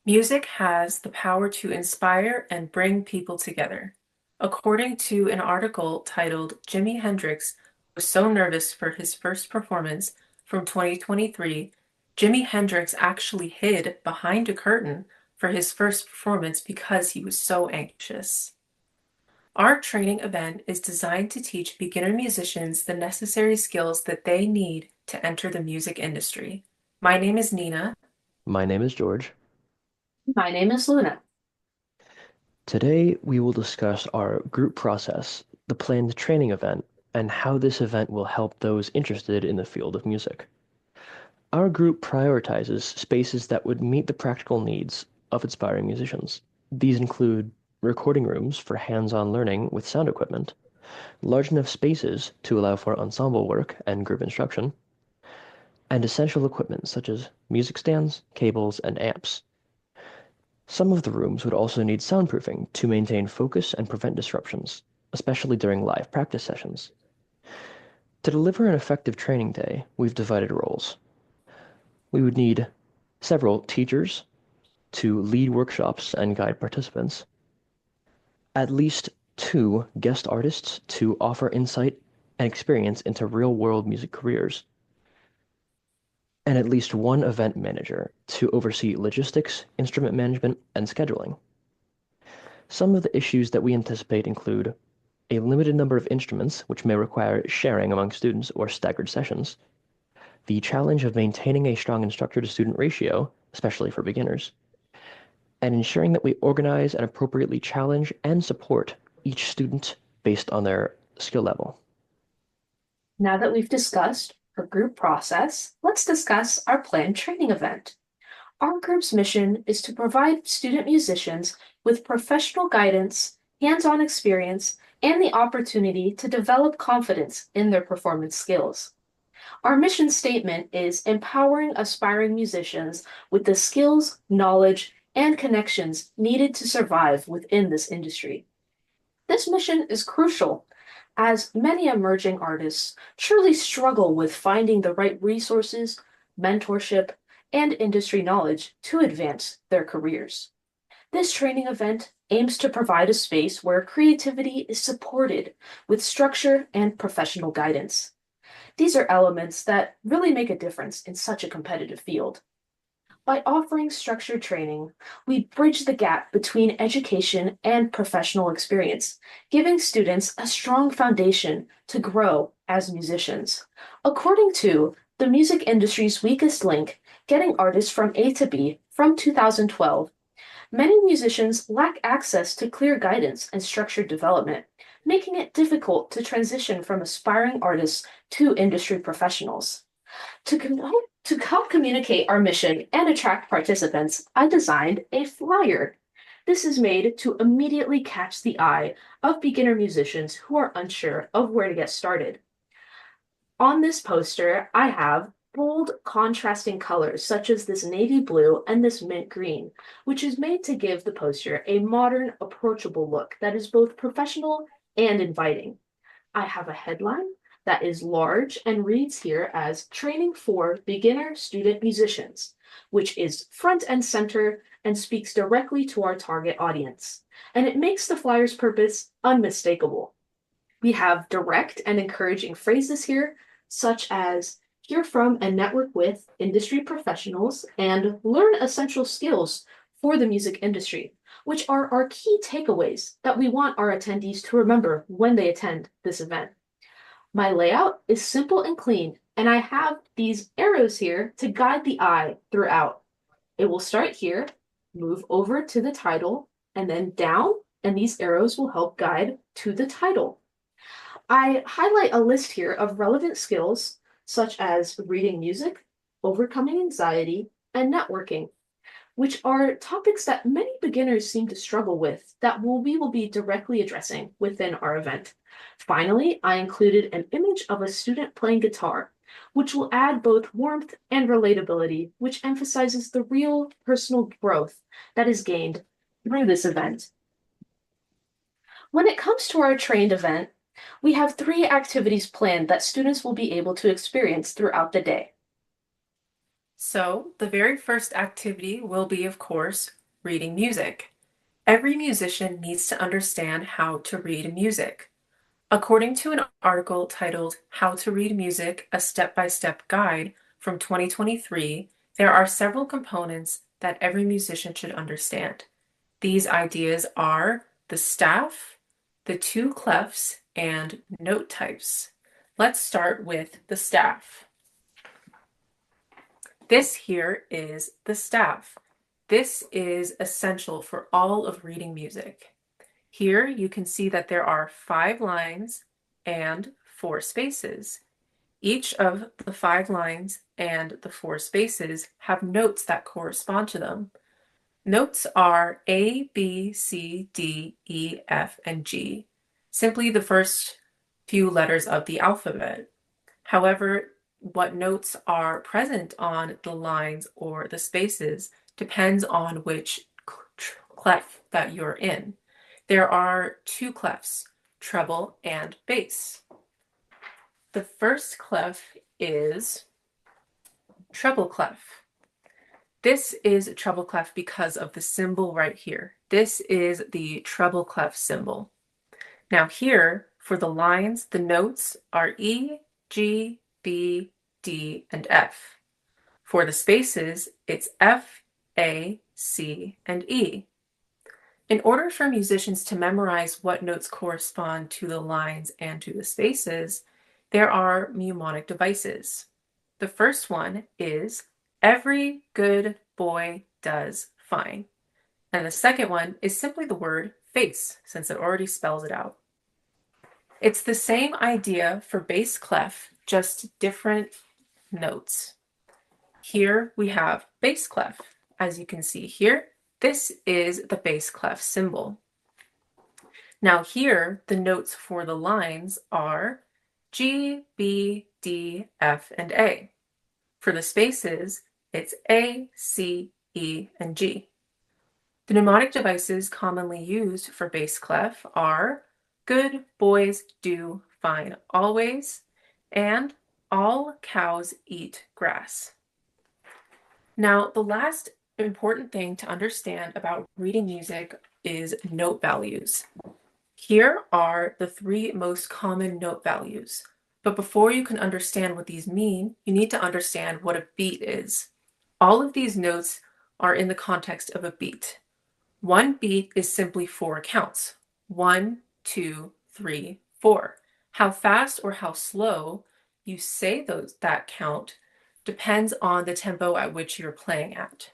Music has the power to inspire and bring people together. According to an article titled Jimi Hendrix was so nervous for his first performance from 2023, Jimi Hendrix actually hid behind a curtain for his first performance because he was so anxious. Our training event is designed to teach beginner musicians the necessary skills that they need to enter the music industry. My name is Nina. My name is George. My name is Luna. Today, we will discuss our group process, the planned training event, and how this event will help those interested in the field of music. Our group prioritizes spaces that would meet the practical needs of aspiring musicians. These include recording rooms for hands-on learning with sound equipment, large enough spaces to allow for ensemble work and group instruction, and essential equipment such as music stands, cables, and amps. Some of the rooms would also need soundproofing to maintain focus and prevent disruptions, especially during live practice sessions. To deliver an effective training day, we've divided roles. We would need several teachers to lead workshops and guide participants, at least two guest artists to offer insight and experience into real-world music careers, and at least one event manager to oversee logistics, instrument management, and scheduling. Some of the issues that we anticipate include a limited number of instruments, which may require sharing among students or staggered sessions, the challenge of maintaining a strong instructor-to-student ratio, especially for beginners, and ensuring that we organize and appropriately challenge and support each student based on their skill level. Now that we've discussed our group process, let's discuss our planned training event. Our group's mission is to provide student musicians with professional guidance, hands-on experience, and the opportunity to develop confidence in their performance skills. Our mission statement is empowering aspiring musicians with the skills, knowledge, and connections needed to survive within this industry. This mission is crucial as many emerging artists truly struggle with finding the right resources, mentorship, and industry knowledge to advance their careers. This training event aims to provide a space where creativity is supported with structure and professional guidance. These are elements that really make a difference in such a competitive field. By offering structured training, we bridge the gap between education and professional experience, giving students a strong foundation to grow as musicians. According to The Music Industry's Weakest Link, Getting Artists from A to B from 2012, many musicians lack access to clear guidance and structured development, making it difficult to transition from aspiring artists to industry professionals. To, com- to help communicate our mission and attract participants, I designed a flyer. This is made to immediately catch the eye of beginner musicians who are unsure of where to get started. On this poster, I have bold, contrasting colors such as this navy blue and this mint green, which is made to give the poster a modern, approachable look that is both professional and inviting. I have a headline that is large and reads here as Training for Beginner Student Musicians, which is front and center and speaks directly to our target audience. And it makes the flyer's purpose unmistakable. We have direct and encouraging phrases here, such as hear from and network with industry professionals and learn essential skills for the music industry, which are our key takeaways that we want our attendees to remember when they attend this event. My layout is simple and clean, and I have these arrows here to guide the eye throughout. It will start here, move over to the title, and then down, and these arrows will help guide to the title. I highlight a list here of relevant skills such as reading music, overcoming anxiety, and networking, which are topics that many beginners seem to struggle with that we will be directly addressing within our event. Finally, I included an image of a student playing guitar, which will add both warmth and relatability, which emphasizes the real personal growth that is gained through this event. When it comes to our trained event, we have 3 activities planned that students will be able to experience throughout the day. So, the very first activity will be, of course, reading music. Every musician needs to understand how to read music. According to an article titled How to Read Music, a Step-by-Step Guide from 2023, there are several components that every musician should understand. These ideas are the staff, the two clefs, and note types. Let's start with the staff. This here is the staff. This is essential for all of reading music. Here you can see that there are 5 lines and 4 spaces. Each of the 5 lines and the 4 spaces have notes that correspond to them. Notes are A, B, C, D, E, F, and G, simply the first few letters of the alphabet. However, what notes are present on the lines or the spaces depends on which clef that you're in. There are 2 clefs, treble and bass. The first clef is treble clef. This is a treble clef because of the symbol right here. This is the treble clef symbol. Now here, for the lines, the notes are E, G, B, D, and F. For the spaces, it's F, A, C, and E. In order for musicians to memorize what notes correspond to the lines and to the spaces, there are mnemonic devices. The first one is every good boy does fine. And the second one is simply the word face, since it already spells it out. It's the same idea for bass clef, just different notes. Here we have bass clef. As you can see here, this is the bass clef symbol. Now here, the notes for the lines are G, B, D, F, and A. For the spaces, it's A, C, E, and G. The mnemonic devices commonly used for bass clef are good boys do fine always, and all cows eat grass. Now, the last important thing to understand about reading music is note values. Here are the 3 most common note values. But before you can understand what these mean, you need to understand what a beat is. All of these notes are in the context of a beat. 1 beat is simply 4 counts. 1, 2, 3, 4. How fast or how slow you say that count depends on the tempo at which you're playing at.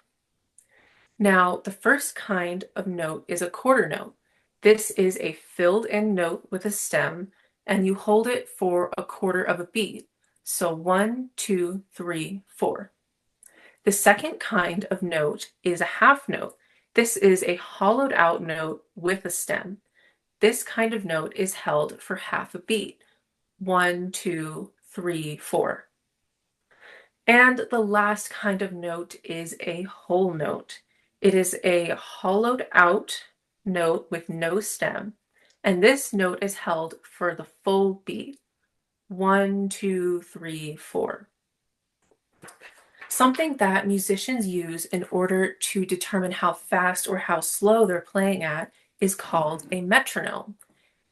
Now, the first kind of note is a quarter note. This is a filled-in note with a stem, and you hold it for a quarter of a beat. So 1, 2, 3, 4. The second kind of note is a half note. This is a hollowed out note with a stem. This kind of note is held for half a beat. 1, 2, 3, 4. And the last kind of note is a whole note. It is a hollowed out note with no stem, and this note is held for the full beat. 1, 2, 3, 4. Something that musicians use in order to determine how fast or how slow they're playing at is called a metronome.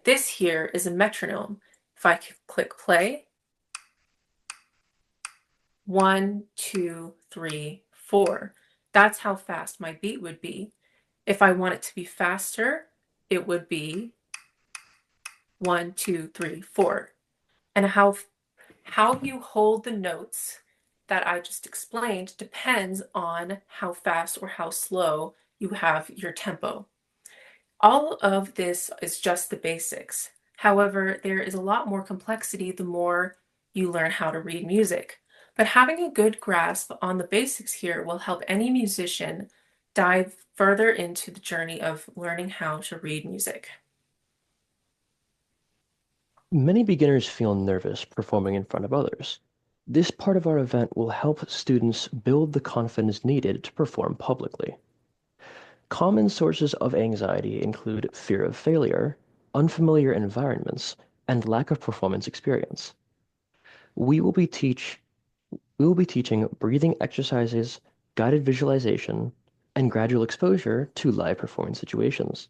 This here is a metronome. If I click play, 1, 2, 3, 4. That's how fast my beat would be. If I want it to be faster, it would be 1, 2, 3, 4. And how you hold the notes that I just explained depends on how fast or how slow you have your tempo. All of this is just the basics. However, there is a lot more complexity the more you learn how to read music. But having a good grasp on the basics here will help any musician dive further into the journey of learning how to read music. Many beginners feel nervous performing in front of others. This part of our event will help students build the confidence needed to perform publicly. Common sources of anxiety include fear of failure, unfamiliar environments, and lack of performance experience. We will be teaching breathing exercises, guided visualization, and gradual exposure to live performance situations.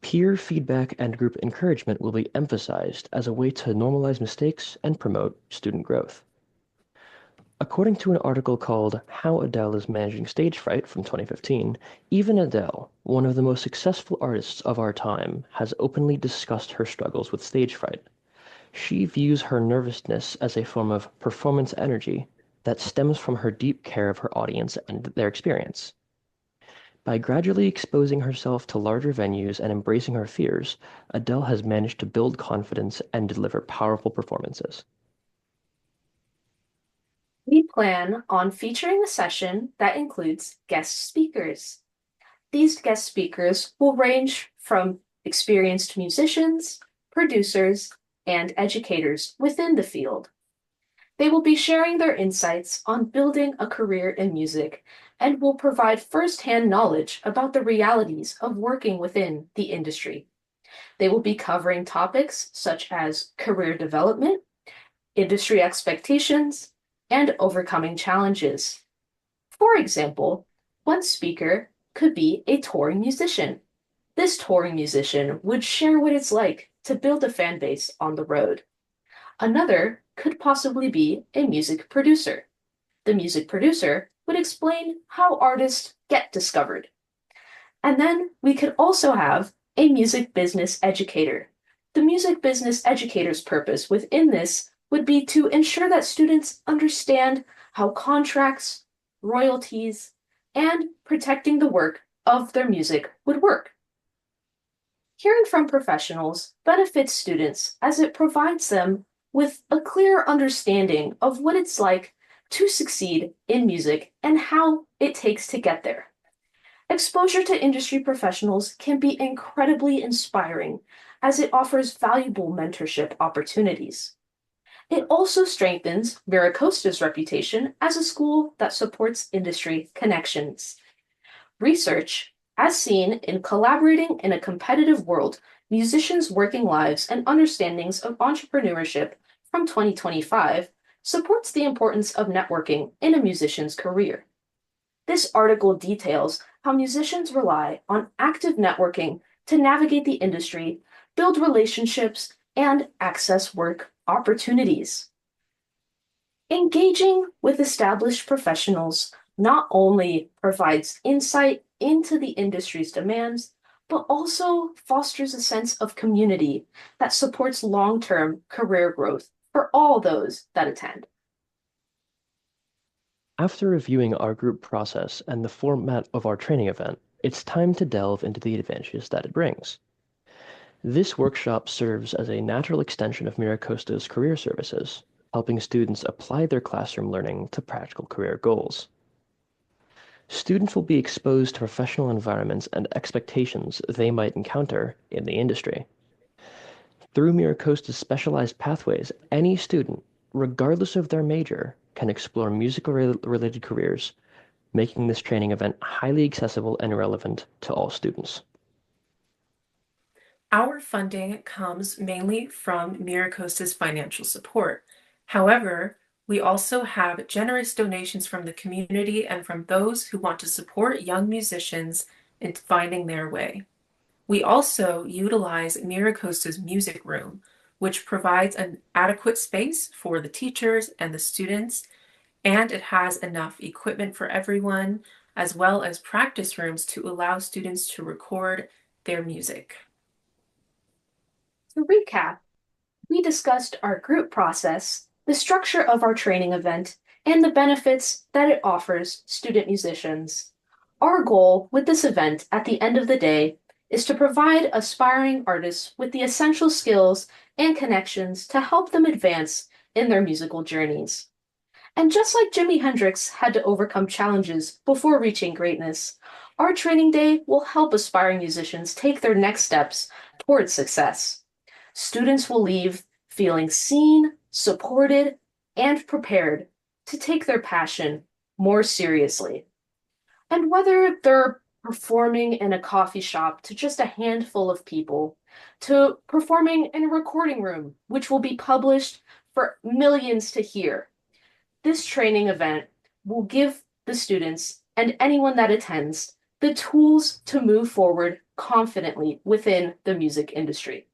Peer feedback and group encouragement will be emphasized as a way to normalize mistakes and promote student growth. According to an article called How Adele is Managing Stage Fright from 2015, even Adele, one of the most successful artists of our time, has openly discussed her struggles with stage fright. She views her nervousness as a form of performance energy that stems from her deep care of her audience and their experience. By gradually exposing herself to larger venues and embracing her fears, Adele has managed to build confidence and deliver powerful performances. We plan on featuring a session that includes guest speakers. These guest speakers will range from experienced musicians, producers, and educators within the field. They will be sharing their insights on building a career in music and will provide firsthand knowledge about the realities of working within the industry. They will be covering topics such as career development, industry expectations, and overcoming challenges. For example, one speaker could be a touring musician. This touring musician would share what it's like to build a fan base on the road. Another could possibly be a music producer. The music producer would explain how artists get discovered. And then we could also have a music business educator. The music business educator's purpose within this would be to ensure that students understand how contracts, royalties, and protecting the work of their music would work. Hearing from professionals benefits students as it provides them with a clear understanding of what it's like to succeed in music and how it takes to get there. Exposure to industry professionals can be incredibly inspiring as it offers valuable mentorship opportunities. It also strengthens MiraCosta's reputation as a school that supports industry connections. Research, as seen in Collaborating in a Competitive World, Musicians' Working Lives and Understandings of Entrepreneurship from 2025, supports the importance of networking in a musician's career. This article details how musicians rely on active networking to navigate the industry, build relationships, and access work opportunities. Engaging with established professionals not only provides insight into the industry's demands, but also fosters a sense of community that supports long-term career growth for all those that attend. After reviewing our group process and the format of our training event, it's time to delve into the advantages that it brings. This workshop serves as a natural extension of MiraCosta's career services, helping students apply their classroom learning to practical career goals. Students will be exposed to professional environments and expectations they might encounter in the industry. Through MiraCosta's specialized pathways, any student, regardless of their major, can explore musical-related careers, making this training event highly accessible and relevant to all students. Our funding comes mainly from MiraCosta's financial support. However, we also have generous donations from the community and from those who want to support young musicians in finding their way. We also utilize MiraCosta's music room, which provides an adequate space for the teachers and the students, and it has enough equipment for everyone, as well as practice rooms to allow students to record their music. To recap, we discussed our group process, the structure of our training event, and the benefits that it offers student musicians. Our goal with this event at the end of the day is to provide aspiring artists with the essential skills and connections to help them advance in their musical journeys. And just like Jimi Hendrix had to overcome challenges before reaching greatness, our training day will help aspiring musicians take their next steps towards success. Students will leave feeling seen, supported, and prepared to take their passion more seriously. And whether they're performing in a coffee shop to just a handful of people, to performing in a recording room, which will be published for millions to hear, this training event will give the students and anyone that attends the tools to move forward confidently within the music industry.